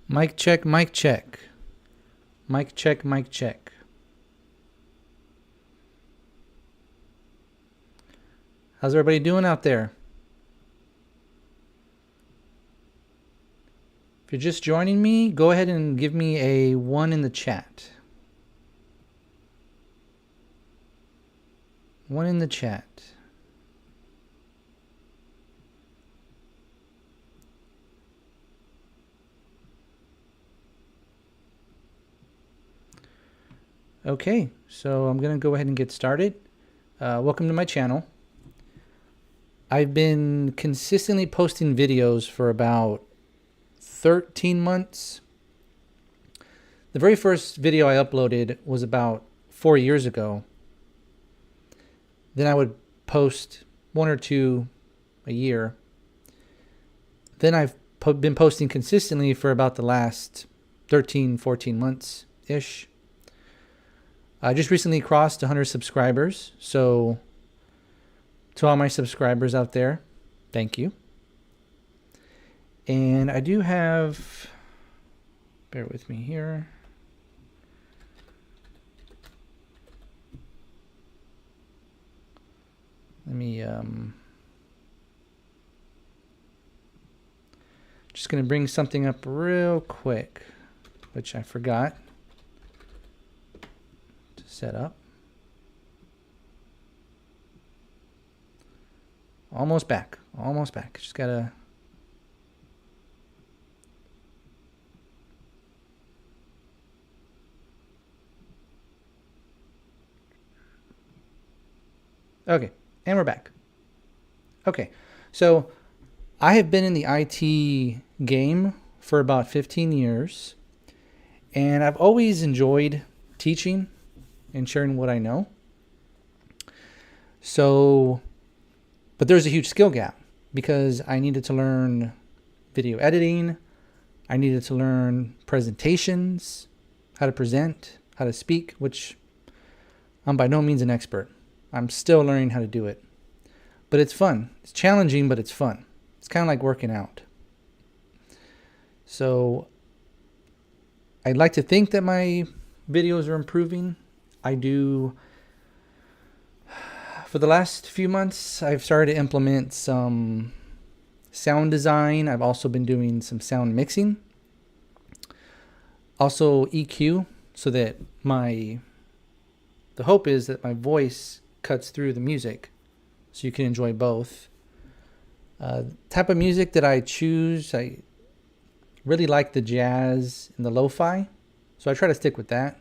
Mic check, mic check. Mic check, mic check. How's everybody doing out there? If you're just joining me, go ahead and give me a 1 in the chat. 1 in the chat. Okay, so I'm going to go ahead and get started. Welcome to my channel. I've been consistently posting videos for about 13 months. The very first video I uploaded was about 4 years ago. Then I would post 1 or 2 a year. Then I've been posting consistently for about the last 13, 14 months-ish. I just recently crossed 100 subscribers, so to all my subscribers out there, thank you. And I do have, bear with me here. Let me, just going to bring something up real quick, which I forgot to set up. Almost back, almost back. Just gotta. Okay, and we're back. Okay, so I have been in the IT game for about 15 years, and I've always enjoyed teaching and sharing what I know. So, but there's a huge skill gap because I needed to learn video editing. I needed to learn presentations, how to present, how to speak, which I'm by no means an expert. I'm still learning how to do it. But it's fun. It's challenging, but it's fun. It's kind of like working out. So I'd like to think that my videos are improving. I do. For the last few months, I've started to implement some sound design. I've also been doing some sound mixing. Also EQ, so that the hope is that my voice cuts through the music, so you can enjoy both. Type of music that I choose, I really like the jazz and the lo-fi, so I try to stick with that,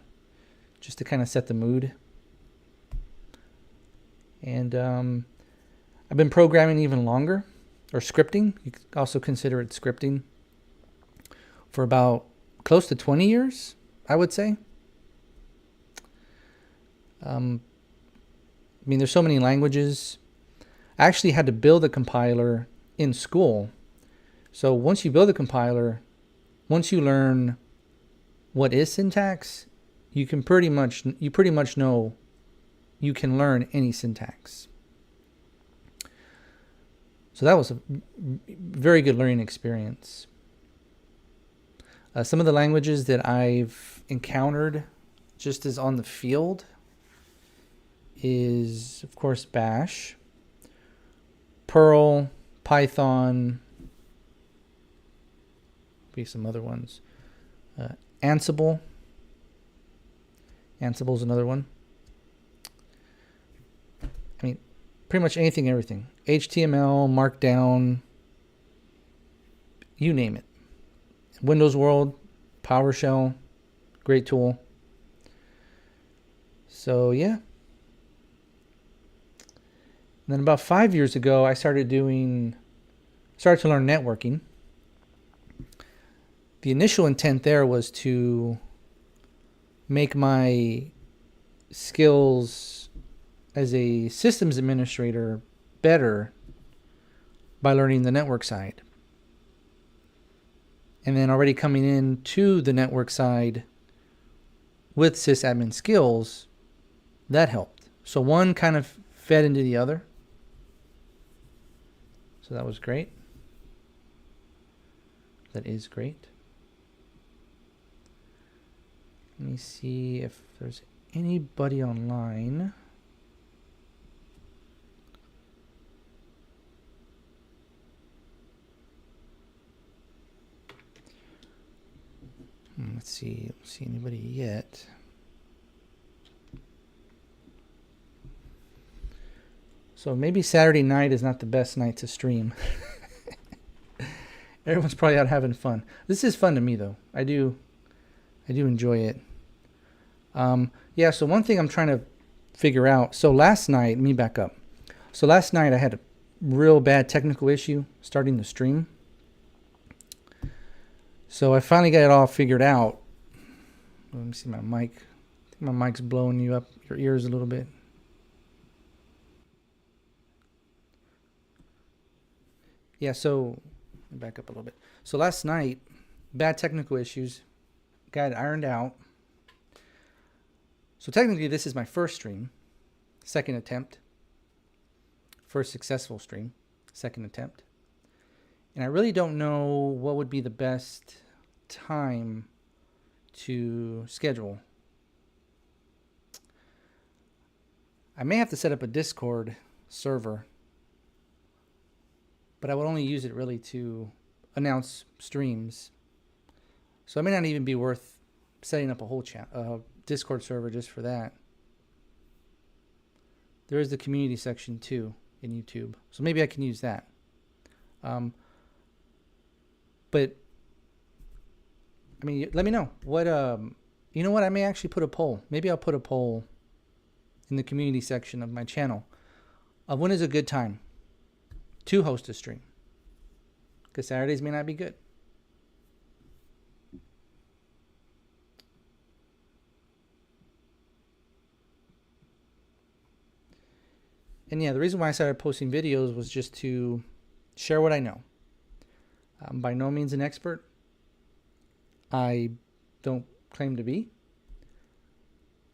just to kind of set the mood. And I've been programming even longer, or scripting. You could also consider it scripting, for about close to 20 years, I would say. I mean, there's so many languages. I actually had to build a compiler in school. So once you build a compiler, once you learn what is syntax, you pretty much know you can learn any syntax. So that was a very good learning experience. Some of the languages that I've encountered just as on the field is, of course, Bash, Perl, Python, maybe some other ones. Ansible. Ansible is another one. I mean, pretty much anything, everything. HTML, Markdown, you name it. Windows World, PowerShell, great tool. So yeah. And then about 5 years ago, I started to learn networking. The initial intent there was to make my skills as a systems administrator better by learning the network side. And then already coming into the network side with sysadmin skills, that helped. So one kind of fed into the other. So that was great. That is great. Let me see if there's anybody online. Let's see. Don't see anybody yet. So maybe Saturday night is not the best night to stream. Everyone's probably out having fun. This is fun to me though. I do enjoy it. Yeah, so one thing I'm trying to figure out. So last night, let me back up. So last night I had a real bad technical issue starting the stream. So I finally got it all figured out. Let me see my mic. I think my mic's blowing you up your ears a little bit. Yeah, so let me back up a little bit. So last night, bad technical issues, got it ironed out. So technically this is my first stream, second attempt. First successful stream, second attempt. And I really don't know what would be the best time to schedule. I may have to set up a Discord server, but I would only use it really to announce streams. So it may not even be worth setting up a whole Discord server just for that. There is the community section too in YouTube, so maybe I can use that. But I mean, let me know what you know what, I may actually put a poll. Maybe I'll put a poll in the community section of my channel of when is a good time to host a stream, because Saturdays may not be good. And yeah, the reason why I started posting videos was just to share what I know. I'm by no means an expert. I don't claim to be.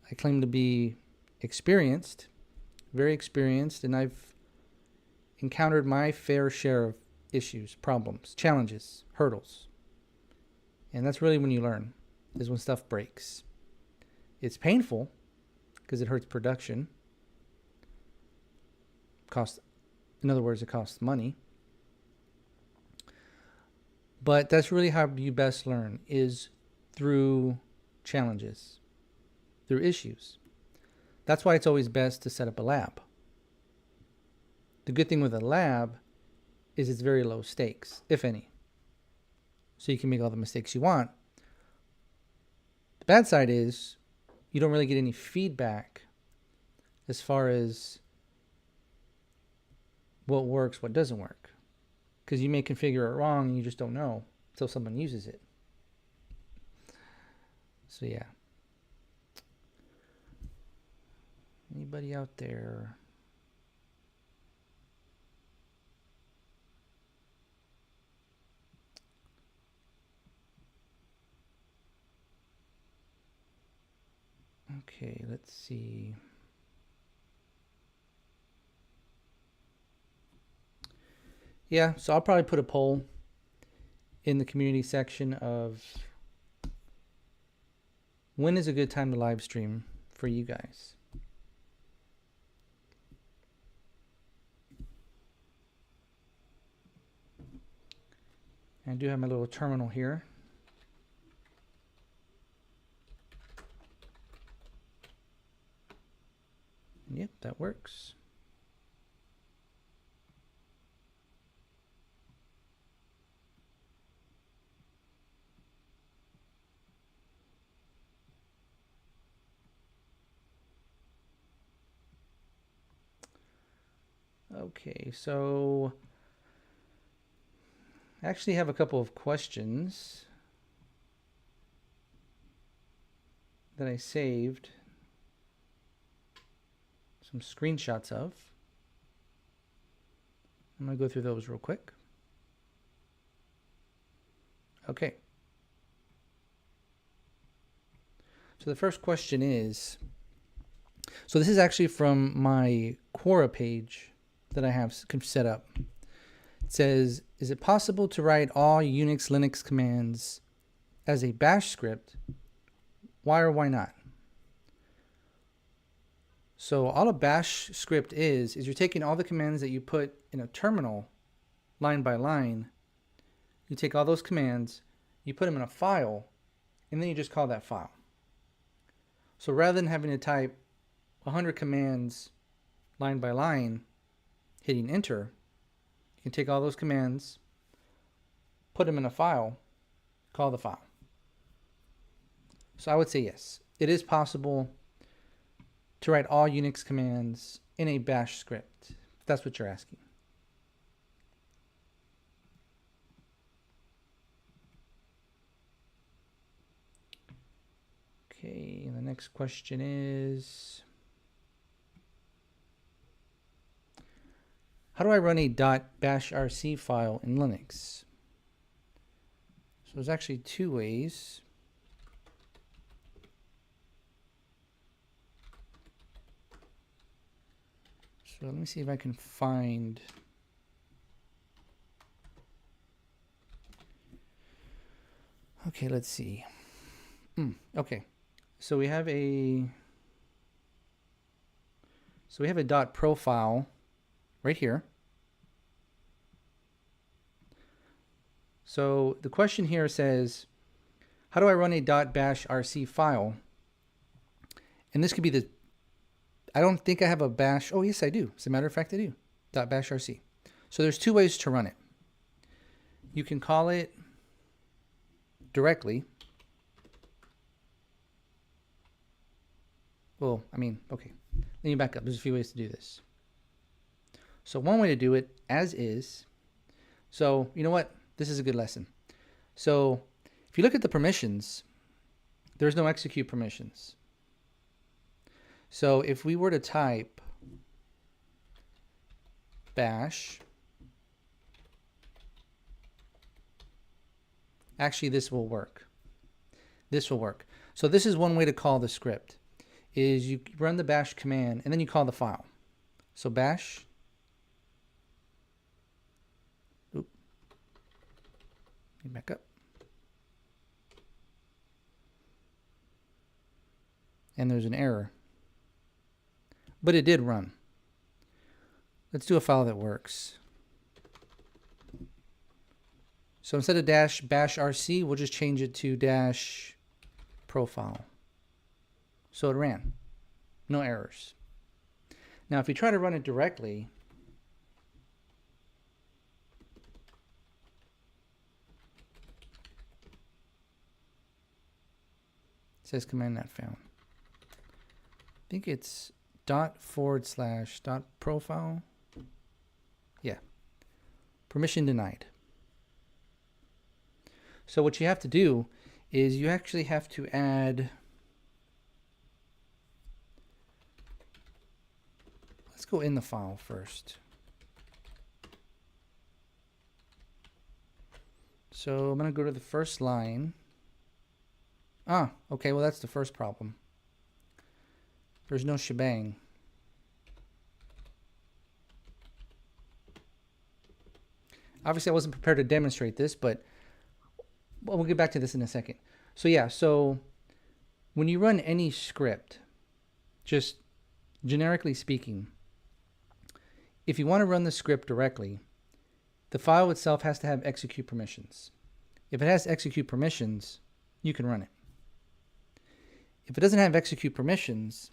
I claim to be experienced, very experienced, and I've encountered my fair share of issues, problems, challenges, hurdles. And that's really when you learn, is when stuff breaks. It's painful because it hurts production. In other words, it costs money. But that's really how you best learn, is through challenges, through issues. That's why it's always best to set up a lab. The good thing with a lab is it's very low stakes, if any. So you can make all the mistakes you want. The bad side is you don't really get any feedback as far as what works, what doesn't work. Because you may configure it wrong and you just don't know until someone uses it. So yeah. Anybody out there? Okay, let's see. Yeah, so I'll probably put a poll in the community section of when is a good time to live stream for you guys. I do have my little terminal here. Yep, that works. Okay, so I actually have a couple of questions that I saved some screenshots of. I'm going to go through those real quick. Okay. So the first question is, so this is actually from my Quora page that I have set up. It says, is it possible to write all Unix Linux commands as a bash script why or why not? So all a bash script is you're taking all the commands that you put in a terminal line by line. You take all those commands, you put them in a file, and then you just call that file. So rather than having to type 100 commands line by line, hitting enter, you can take all those commands, put them in a file, call the file. So I would say yes, it is possible to write all Unix commands in a bash script, if that's what you're asking. Okay, the next question is, how do I run a .bashrc file in Linux? So there's actually two ways. So let me see if I can find. Okay, let's see. Okay, so we have a .profile right here. So the question here says, how do I run a .bashrc file? And this could be the, I don't think I have a bash. Oh, yes, I do. As a matter of fact, I do. .bashrc. So there's two ways to run it. You can call it directly. Well, I mean, okay. Let me back up. There's a few ways to do this. So one way to do it, as is. So you know what? This is a good lesson. So if you look at the permissions, there's no execute permissions. So if we were to type bash, actually this will work. This will work. So this is one way to call the script, is you run the bash command and then you call the file. So bash, back up. And there's an error. But it did run. Let's do a file that works. So instead of -bashrc, we'll just change it to -profile. So it ran. No errors. Now if you try to run it directly, it says command not found. I think it's ./.profile. Yeah. Permission denied. So what you have to do is you actually have to add, let's go in the file first. So I'm going to go to the first line. Ah, okay, well that's the first problem. There's no shebang. Obviously I wasn't prepared to demonstrate this, but we'll get back to this in a second. So yeah, so when you run any script, just generically speaking, if you want to run the script directly, the file itself has to have execute permissions. If it has execute permissions, you can run it. If it doesn't have execute permissions,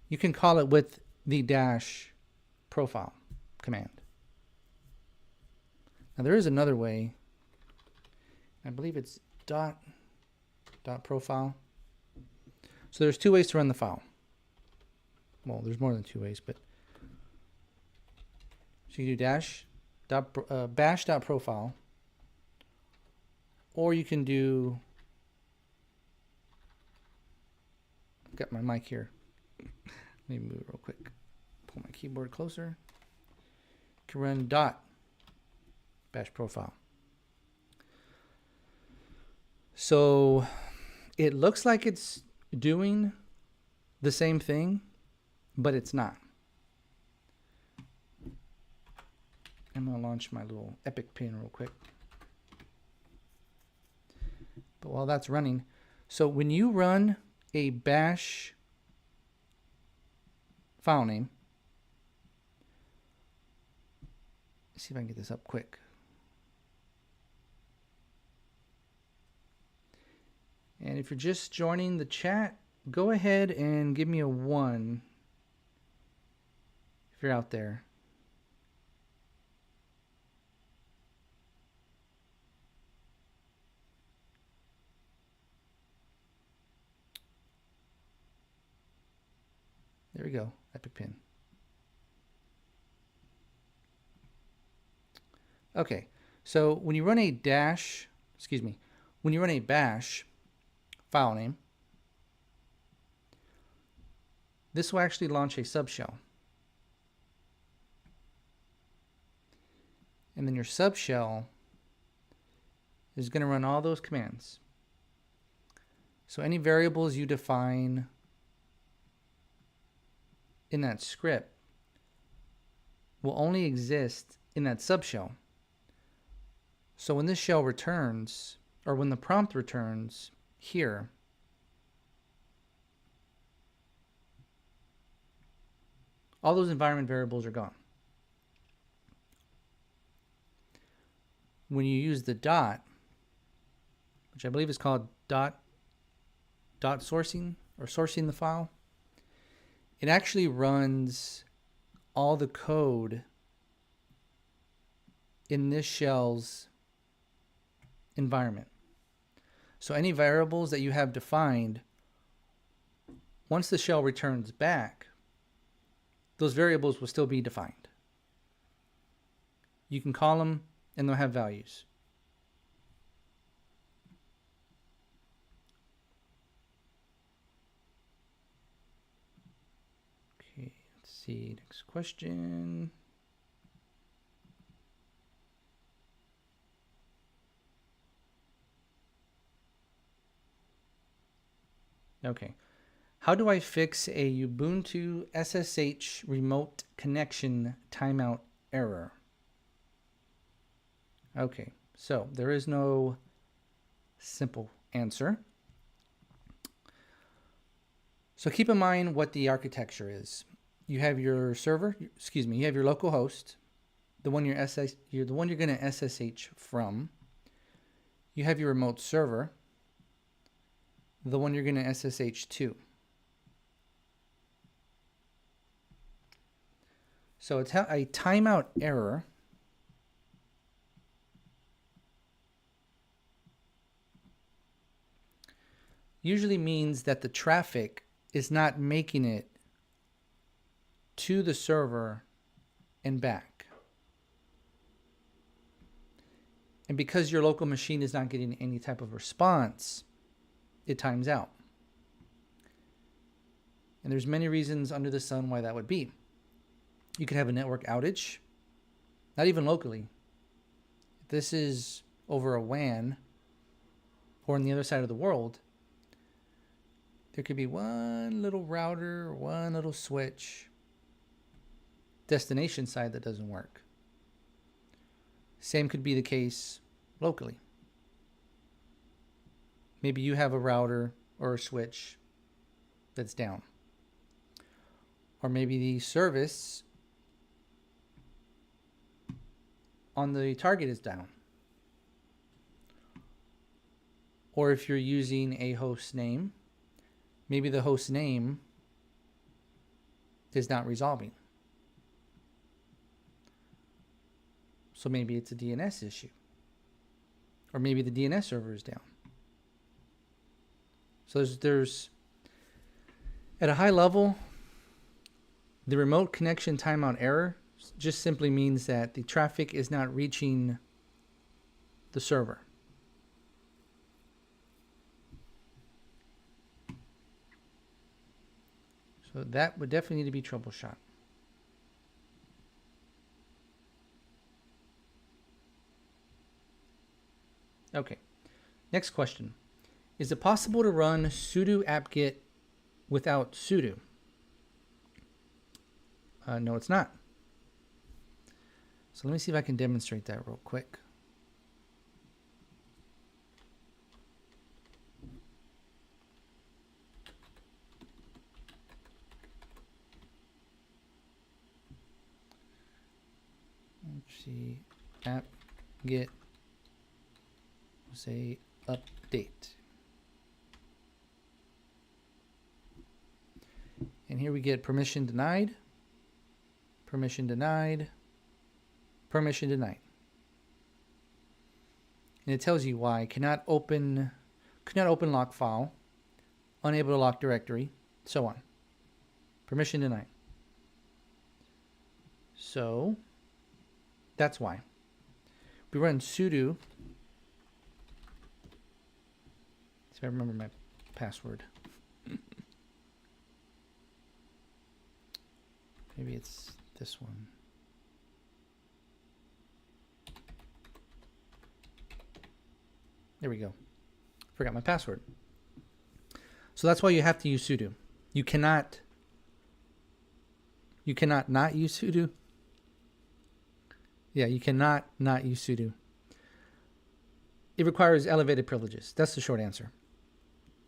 you can call it with the -profile command. Now there is another way. I believe it's .profile. So there's two ways to run the file. Well, there's more than two ways, but so you do bash.profile, or you can do, I've got my mic here. Let me move it real quick. Pull my keyboard closer. You can run .bashprofile. So it looks like it's doing the same thing, but it's not. I'm going to launch my little Epic pin real quick. But while that's running, So when you run a bash file name, let's see if I can get this up quick. And if you're just joining the chat, go ahead and give me a 1 if you're out there. There we go, Epic Pin. Okay, so when you run a when you run a bash file name, this will actually launch a subshell. And then your subshell is going to run all those commands. So any variables you define in that script will only exist in that subshell. So when this shell returns, or when the prompt returns here, all those environment variables are gone. When you use the dot, which I believe is called dot sourcing, or sourcing the file, it actually runs all the code in this shell's environment. So any variables that you have defined, once the shell returns back, those variables will still be defined. You can call them and they'll have values. Okay, let's see, next question. Okay. How do I fix a Ubuntu SSH remote connection timeout error? Okay, so there is no simple answer. So keep in mind what the architecture is. You have your server, you have your local host, the one you're going to SSH from. You have your remote server, the one you're going to SSH to. So it's a timeout error usually means that the traffic is not making it to the server and back. And because your local machine is not getting any type of response, it times out. And there's many reasons under the sun why that would be. You could have a network outage, not even locally. If this is over a WAN or on the other side of the world, there could be one little router, one little switch, destination side that doesn't work. Same could be the case locally. Maybe you have a router or a switch that's down. Or maybe the service on the target is down. Or if you're using a host name, maybe the host name is not resolving. So maybe it's a DNS issue. Or maybe the DNS server is down. So there's at a high level, the remote connection timeout error just simply means that the traffic is not reaching the server. So that would definitely need to be troubleshot. Okay, next question. Is it possible to run sudo apt-get without sudo? No, it's not. So let me see if I can demonstrate that real quick. see app get say update. And here we get permission denied, permission denied, permission denied. And it tells you why. Could not open lock file, unable to lock directory, so on. Permission denied. So that's why. We run sudo. See if I remember my password. Maybe it's this one. There we go. Forgot my password. So that's why you have to use sudo. You cannot not use sudo. Yeah, you cannot not use sudo. It requires elevated privileges. That's the short answer.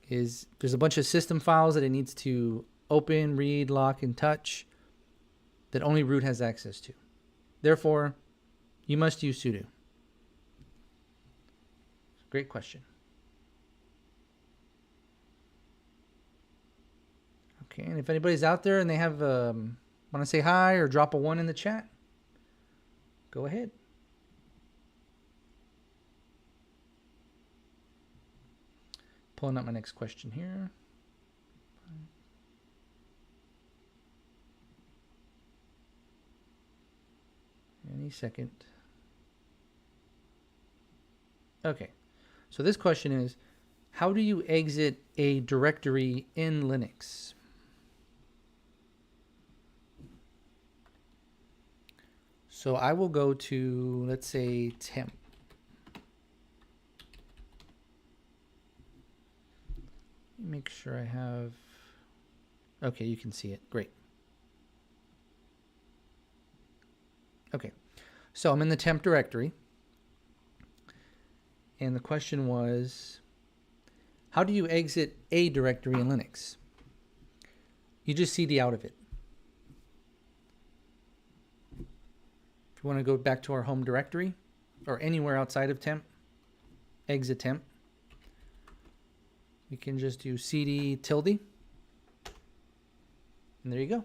There's a bunch of system files that it needs to open, read, lock, and touch that only root has access to. Therefore, you must use sudo. Great question. Okay, and if anybody's out there and they have want to say hi or drop a 1 in the chat, go ahead. Pulling up my next question here. Any second. Okay, so this question is, how do you exit a directory in Linux? So I will go to, let's say, temp. Make sure I have, okay, you can see it, great. Okay, so I'm in the temp directory. And the question was, how do you exit a directory in Linux? You just cd out of it. If you want to go back to our home directory or anywhere outside of temp, exit temp, we can just do cd tilde. And there you go.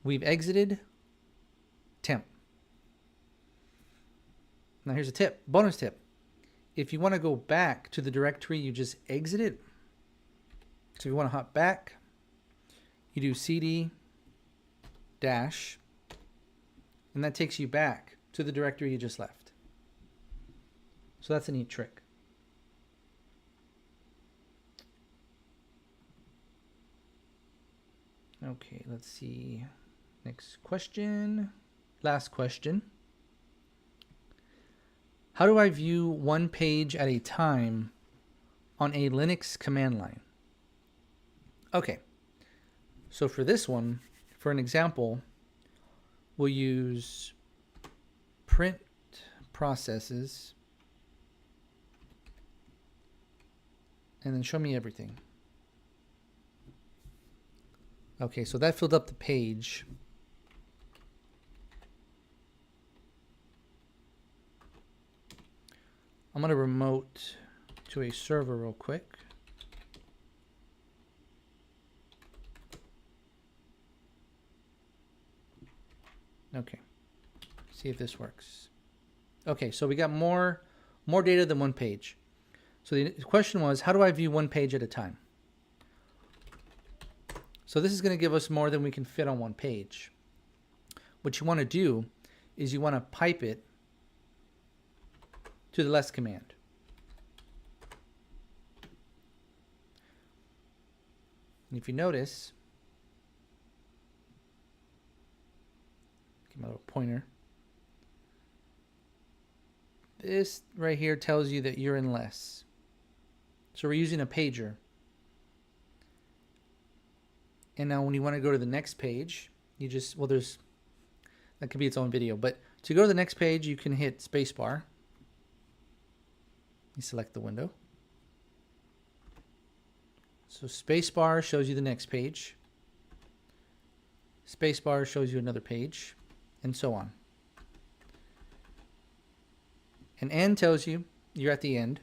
We've exited temp. Now here's a tip, bonus tip. If you want to go back to the directory you just exited, so if you want to hop back, you do cd dash, and that takes you back to the directory you just left. So that's a neat trick. Okay, let's see. Next question. Last question. How do I view one page at a time on a Linux command line? Okay, so for this one, for an example, we'll use print processes and then show me everything. Okay, so that filled up the page. I'm going to remote to a server real quick. Okay, see if this works. Okay, so we got more data than one page. So the question was, how do I view one page at a time? So this is going to give us more than we can fit on one page. What you want to do is you want to pipe it to the less command. And if you notice, give me a little pointer. This right here tells you that you're in less. So we're using a pager. And now when you want to go to the next page, you just, well, that could be its own video, but to go to the next page, you can hit spacebar. You select the window. So spacebar shows you the next page. Spacebar shows you another page, and so on. And N tells you you're at the end,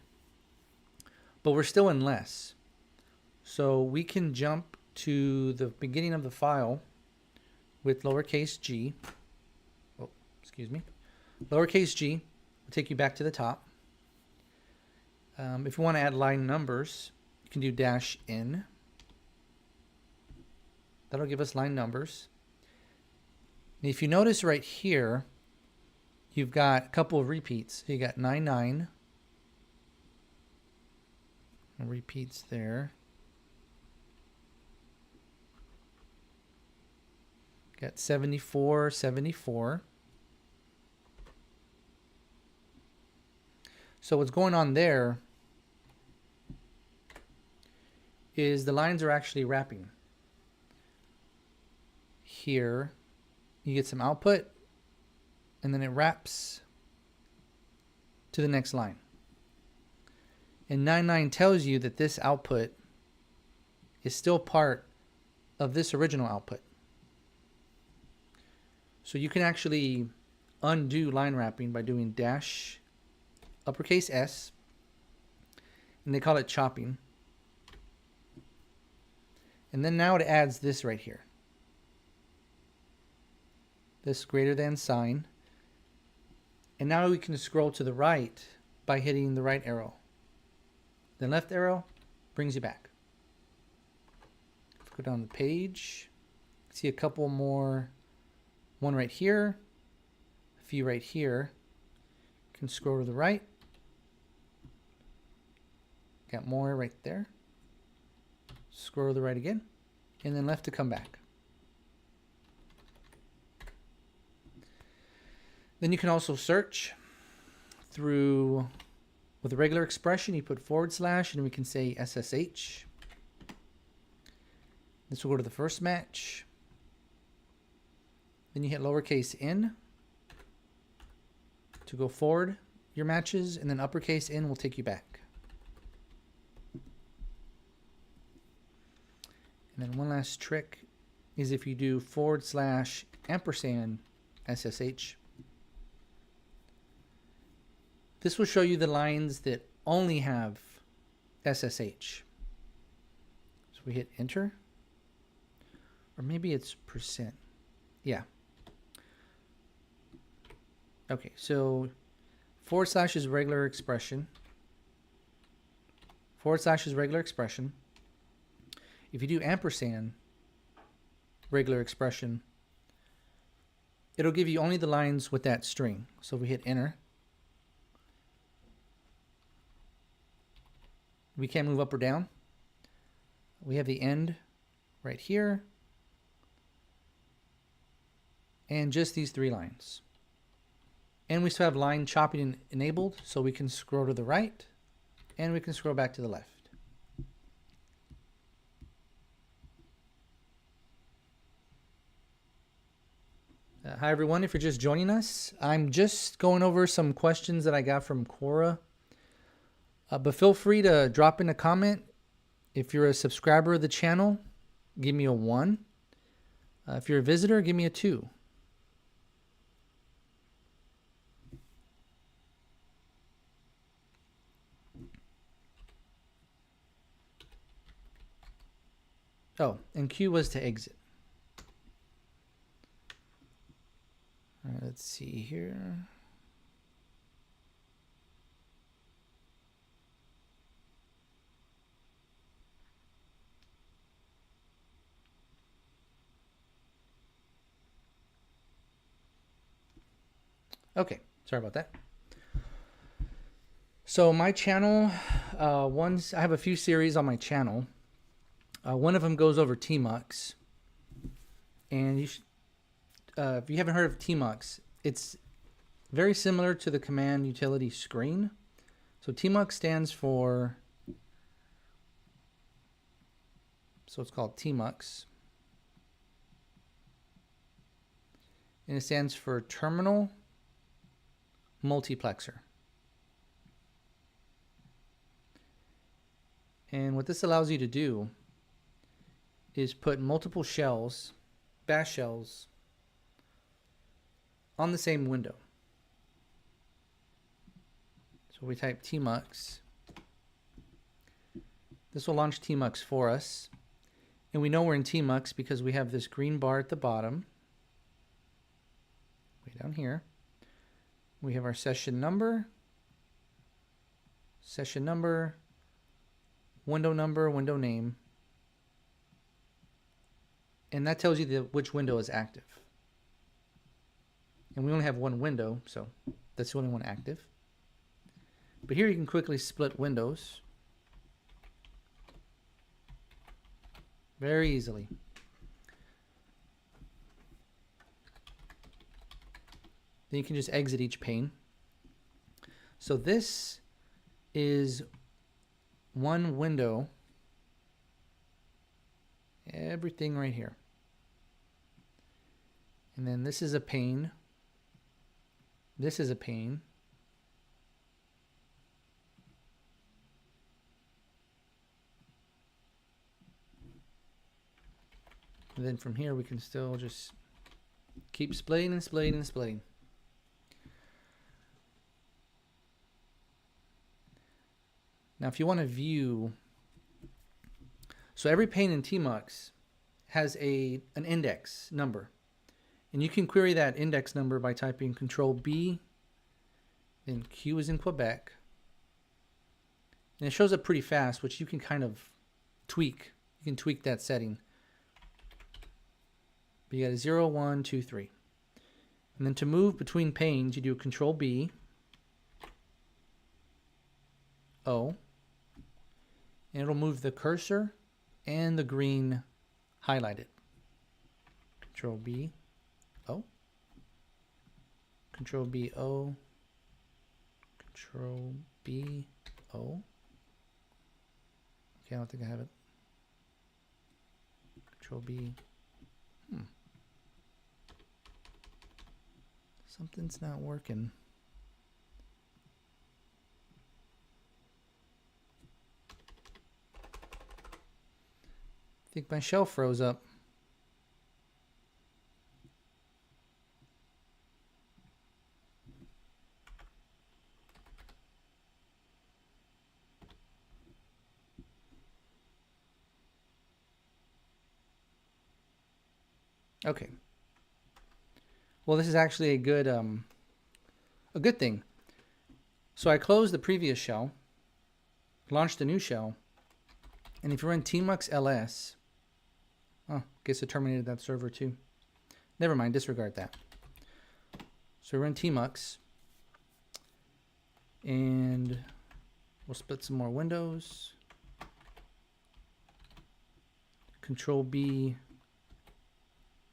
but we're still in less. So we can jump to the beginning of the file with lowercase g. Oh, excuse me. Lowercase g will take you back to the top. If you want to add line numbers, you can do -n. That'll give us line numbers. And if you notice right here, you've got a couple of repeats. So you got 99. Repeats there. Got 74, 74. So what's going on there is the lines are actually wrapping. Here, you get some output, and then it wraps to the next line. And 99 tells you that this output is still part of this original output. So you can actually undo line wrapping by doing $S, and they call it chopping. And then now it adds this right here, this greater than sign. And now we can scroll to the right by hitting the right arrow. The left arrow brings you back. Go down the page, see a couple more, one right here, a few right here. You can scroll to the right. Got more right there. Scroll to the right again, and then left to come back. Then you can also search through, with a regular expression, you put / and we can say SSH. This will go to the first match. Then you hit lowercase n to go forward your matches, and then uppercase N will take you back. And then one last trick is if you do / SSH, this will show you the lines that only have SSH. So we hit enter, or maybe it's %. Yeah. Okay, so / is regular expression. / is regular expression. If you do ampersand regular expression, it'll give you only the lines with that string. So if we hit enter, we can't move up or down. We have the end right here, and just these 3 lines. And we still have line chopping enabled, so we can scroll to the right, and we can scroll back to the left. Hi everyone, if you're just joining us, I'm just going over some questions that I got from Quora. But feel free to drop in a comment. If you're a subscriber of the channel, give me a 1. If you're a visitor, give me a 2. Oh, and Q was to exit. All right, let's see here. Okay, sorry about that. So my channel, I have a few series on my channel. One of them goes over TMUX, and you should, if you haven't heard of TMUX, it's very similar to the command utility screen. So TMUX stands for, so it's called TMUX, and it stands for Terminal Multiplexer. And what this allows you to do is put multiple shells, bash shells, on the same window. So we type TMUX. This will launch TMUX for us. And we know we're in TMUX because we have this green bar at the bottom. Way down here. We have our session number, window name. And that tells you which window is active. And we only have one window, so that's the only one active. But here you can quickly split windows very easily. Then you can just exit each pane. So this is one window, everything right here. And then this is a pane. This is a pane. And then from here we can still just keep splitting and splitting and splitting. Now if you want to view, so every pane in TMUX has an index number. And you can query that index number by typing Control B, then Q is in Quebec. And it shows up pretty fast, which you can kind of tweak. You can tweak that setting. But you got a 0, 1, 2, 3. And then to move between panes, you do Control B, O, and it'll move the cursor and the green highlighted. Control B, O, Control B, O, Control B, O. Okay, I don't think I have it. Control B. Something's not working. I think my shell froze up. Okay. Well, this is actually a good thing. So I closed the previous shell, launched a new shell, and if you run TMUX ls, oh, guess it terminated that server too. Never mind, disregard that. So we run TMUX, and we'll split some more windows. Control B,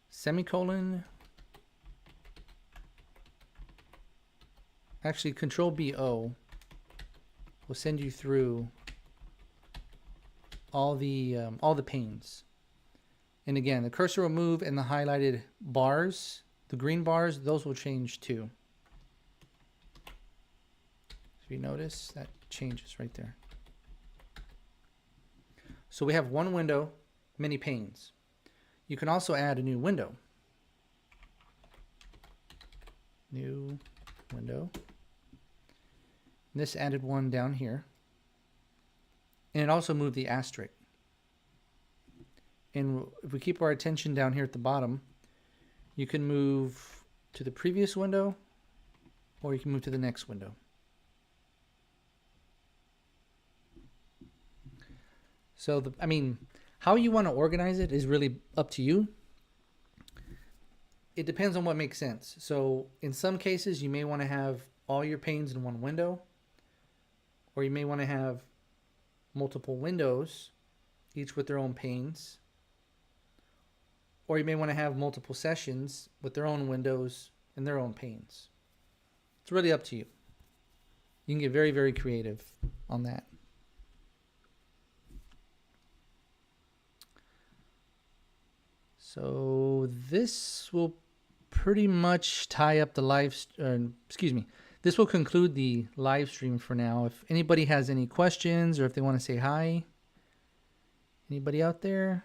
semicolon. Actually, Control B, O will send you through all the panes. And again, the cursor will move, and the highlighted bars, the green bars, those will change too. So you notice that changes right there. So we have one window, many panes. You can also add a new window. New window. And this added one down here. And it also moved the asterisk. And if we keep our attention down here at the bottom, you can move to the previous window, or you can move to the next window. So, how you want to organize it is really up to you. It depends on what makes sense. So in some cases, you may want to have all your panes in one window, or you may want to have multiple windows, each with their own panes, or you may want to have multiple sessions with their own windows and their own panes. It's really up to you. You can get very, very creative on that. So this will pretty much tie up the this will conclude the live stream for now. If anybody has any questions or if they want to say hi, anybody out there?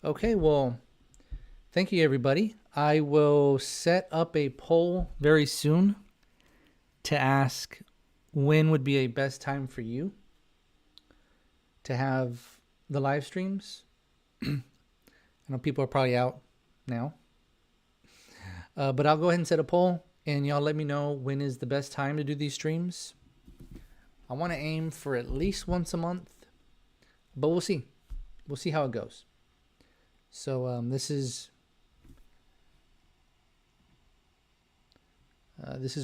Okay, well, thank you everybody. I will set up a poll very soon to ask when would be a best time for you to have the live streams. I know people are probably out now, but I'll go ahead and set a poll, and y'all let me know when is the best time to do these streams. I want to aim for at least once a month, but we'll see. We'll see how it goes. So this is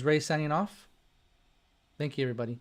Ray signing off. Thank you, everybody.